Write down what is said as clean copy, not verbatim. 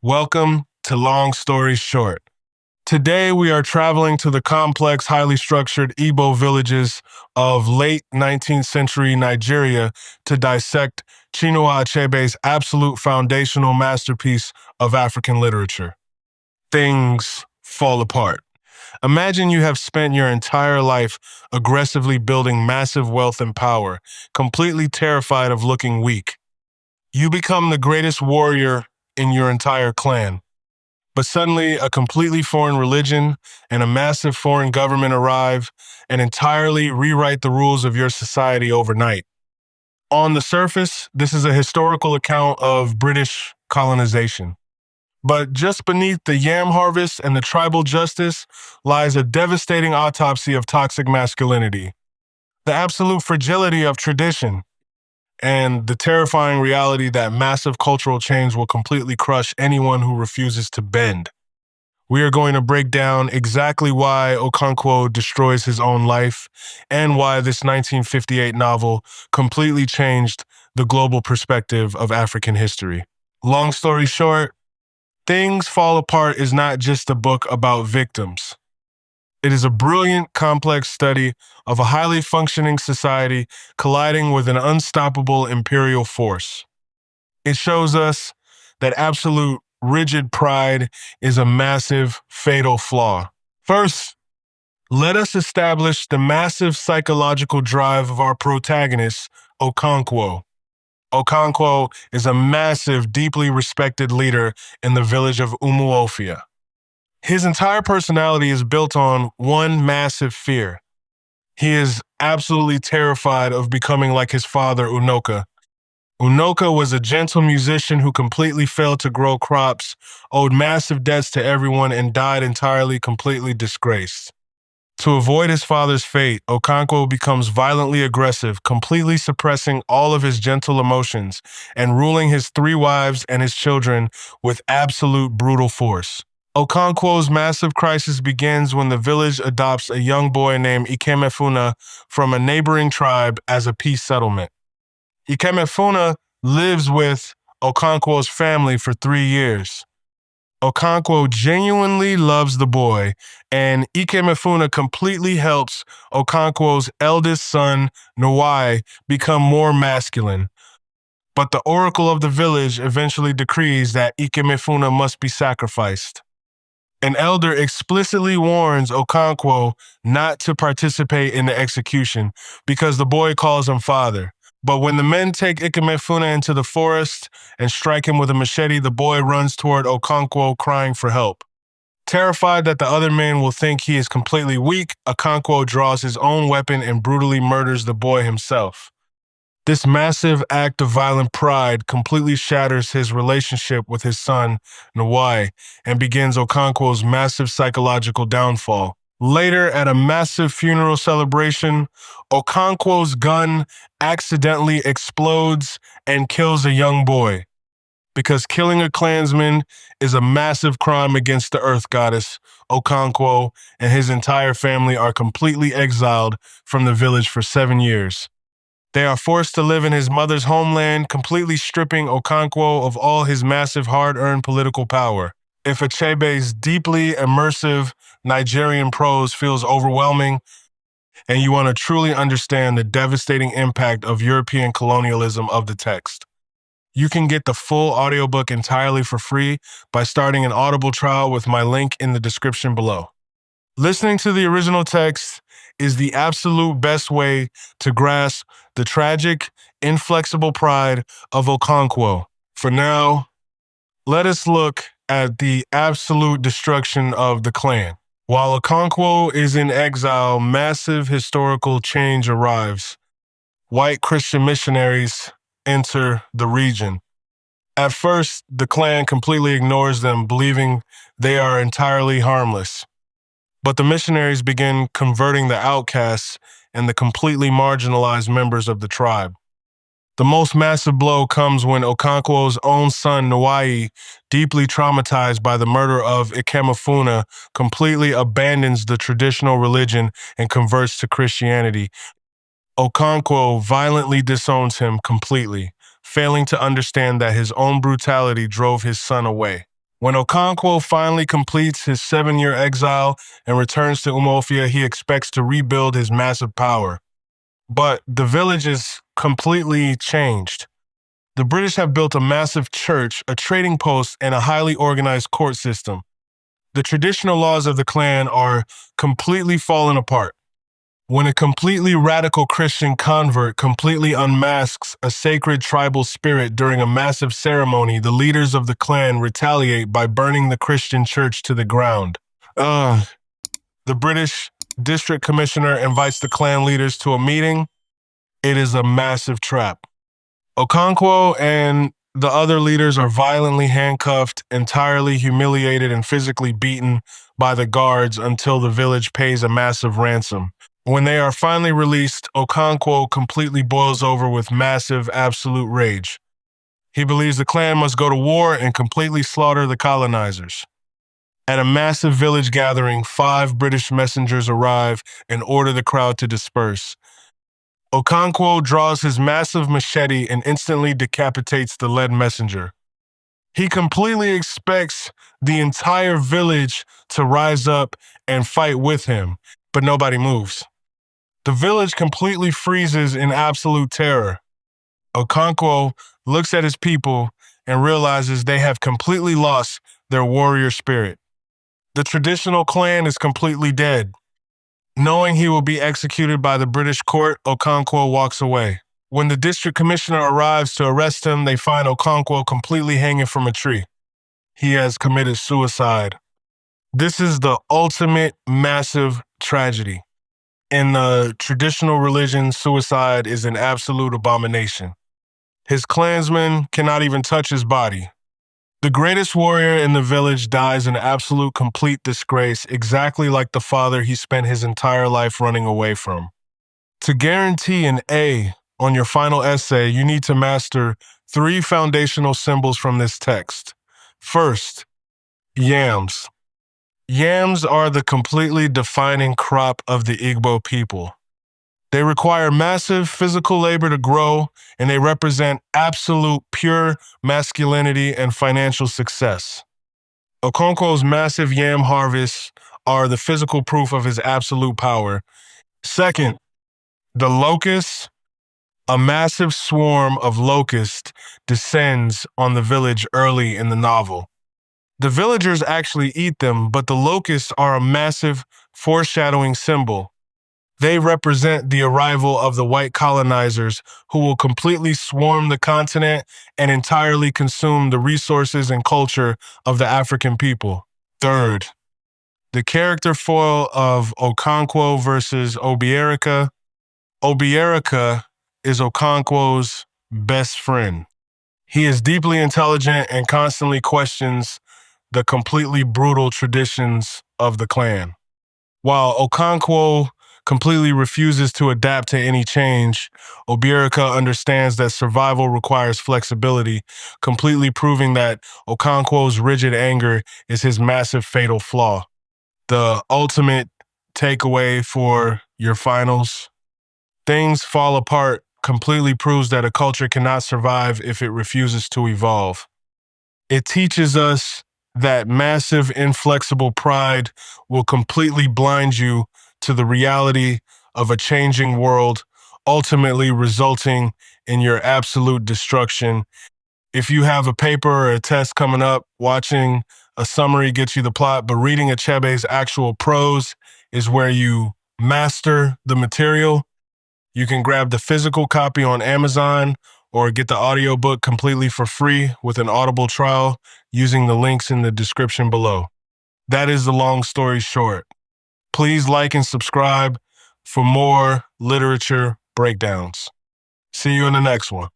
Welcome to Long Story Short. Today we are traveling to the complex, highly structured Igbo villages of late 19th century Nigeria to dissect Chinua Achebe's absolute foundational masterpiece of African literature. Things fall apart. Imagine you have spent your entire life aggressively building massive wealth and power, completely terrified of looking weak. You become the greatest warrior in your entire clan. But suddenly, a completely foreign religion and a massive foreign government arrive and entirely rewrite the rules of your society overnight. On the surface, this is a historical account of British colonization. But just beneath the yam harvest and the tribal justice lies a devastating autopsy of toxic masculinity, the absolute fragility of tradition, and the terrifying reality that massive cultural change will completely crush anyone who refuses to bend. We are going to break down exactly why Okonkwo destroys his own life and why this 1958 novel completely changed the global perspective of African history. Long story short, Things Fall Apart is not just a book about victims. It is a brilliant, complex study of a highly functioning society colliding with an unstoppable imperial force. It shows us that absolute rigid pride is a massive, fatal flaw. First, let us establish the massive psychological drive of our protagonist, Okonkwo. Okonkwo is a massive, deeply respected leader in the village of Umuofia. His entire personality is built on one massive fear. He is absolutely terrified of becoming like his father, Unoka. Unoka was a gentle musician who completely failed to grow crops, owed massive debts to everyone, and died entirely, completely disgraced. To avoid his father's fate, Okonkwo becomes violently aggressive, completely suppressing all of his gentle emotions and ruling his 3 wives and his children with absolute brutal force. Okonkwo's massive crisis begins when the village adopts a young boy named Ikemefuna from a neighboring tribe as a peace settlement. Ikemefuna lives with Okonkwo's family for 3 years. Okonkwo genuinely loves the boy, and Ikemefuna completely helps Okonkwo's eldest son, Nwai, become more masculine. But the oracle of the village eventually decrees that Ikemefuna must be sacrificed. An elder explicitly warns Okonkwo not to participate in the execution because the boy calls him father. But when the men take Ikemefuna into the forest and strike him with a machete, the boy runs toward Okonkwo crying for help. Terrified that the other men will think he is completely weak, Okonkwo draws his own weapon and brutally murders the boy himself. This massive act of violent pride completely shatters his relationship with his son, Nwai, and begins Okonkwo's massive psychological downfall. Later, at a massive funeral celebration, Okonkwo's gun accidentally explodes and kills a young boy. Because killing a clansman is a massive crime against the Earth Goddess, Okonkwo and his entire family are completely exiled from the village for 7 years. They are forced to live in his mother's homeland, completely stripping Okonkwo of all his massive hard-earned political power. If Achebe's deeply immersive Nigerian prose feels overwhelming, and you want to truly understand the devastating impact of European colonialism of the text, you can get the full audiobook entirely for free by starting an Audible trial with my link in the description below. Listening to the original text is the absolute best way to grasp the tragic, inflexible pride of Okonkwo. For now, let us look at the absolute destruction of the clan. While Okonkwo is in exile, massive historical change arrives. White Christian missionaries enter the region. At first, the clan completely ignores them, believing they are entirely harmless. But the missionaries begin converting the outcasts and the completely marginalized members of the tribe. The most massive blow comes when Okonkwo's own son, Nwai, deeply traumatized by the murder of Ikemefuna, completely abandons the traditional religion and converts to Christianity. Okonkwo violently disowns him completely, failing to understand that his own brutality drove his son away. When Okonkwo finally completes his 7-year exile and returns to Umuofia, he expects to rebuild his massive power. But the village is completely changed. The British have built a massive church, a trading post, and a highly organized court system. The traditional laws of the clan are completely fallen apart. When a completely radical Christian convert completely unmasks a sacred tribal spirit during a massive ceremony, the leaders of the clan retaliate by burning the Christian church to the ground. The British district commissioner invites the clan leaders to a meeting. It is a massive trap. Okonkwo and the other leaders are violently handcuffed, entirely humiliated, and physically beaten by the guards until the village pays a massive ransom. When they are finally released, Okonkwo completely boils over with massive, absolute rage. He believes the clan must go to war and completely slaughter the colonizers. At a massive village gathering, 5 British messengers arrive and order the crowd to disperse. Okonkwo draws his massive machete and instantly decapitates the lead messenger. He completely expects the entire village to rise up and fight with him, but nobody moves. The village completely freezes in absolute terror. Okonkwo looks at his people and realizes they have completely lost their warrior spirit. The traditional clan is completely dead. Knowing he will be executed by the British court, Okonkwo walks away. When the district commissioner arrives to arrest him, they find Okonkwo completely hanging from a tree. He has committed suicide. This is the ultimate massive tragedy. In the traditional religion, suicide is an absolute abomination. His clansmen cannot even touch his body. The greatest warrior in the village dies in absolute complete disgrace, exactly like the father he spent his entire life running away from. To guarantee an A on your final essay, you need to master 3 foundational symbols from this text. First, yams. Yams are the completely defining crop of the Igbo people. They require massive physical labor to grow, and they represent absolute pure masculinity and financial success. Okonkwo's massive yam harvests are the physical proof of his absolute power. Second, the locusts. A massive swarm of locusts descends on the village early in the novel. The villagers actually eat them, but the locusts are a massive foreshadowing symbol. They represent the arrival of the white colonizers who will completely swarm the continent and entirely consume the resources and culture of the African people. Third, the character foil of Okonkwo versus Obierika. Obierika is Okonkwo's best friend. He is deeply intelligent and constantly questions the completely brutal traditions of the clan. While Okonkwo completely refuses to adapt to any change, Obierika understands that survival requires flexibility, completely proving that Okonkwo's rigid anger is his massive fatal flaw. The ultimate takeaway for your finals: things fall apart completely proves that a culture cannot survive if it refuses to evolve. It teaches us that massive, inflexible pride will completely blind you to the reality of a changing world, ultimately resulting in your absolute destruction. If you have a paper or a test coming up, watching a summary gets you the plot, but reading Achebe's actual prose is where you master the material. You can grab the physical copy on Amazon or get the audiobook completely for free with an Audible trial using the links in the description below. That is the long story short. Please like and subscribe for more literature breakdowns. See you in the next one.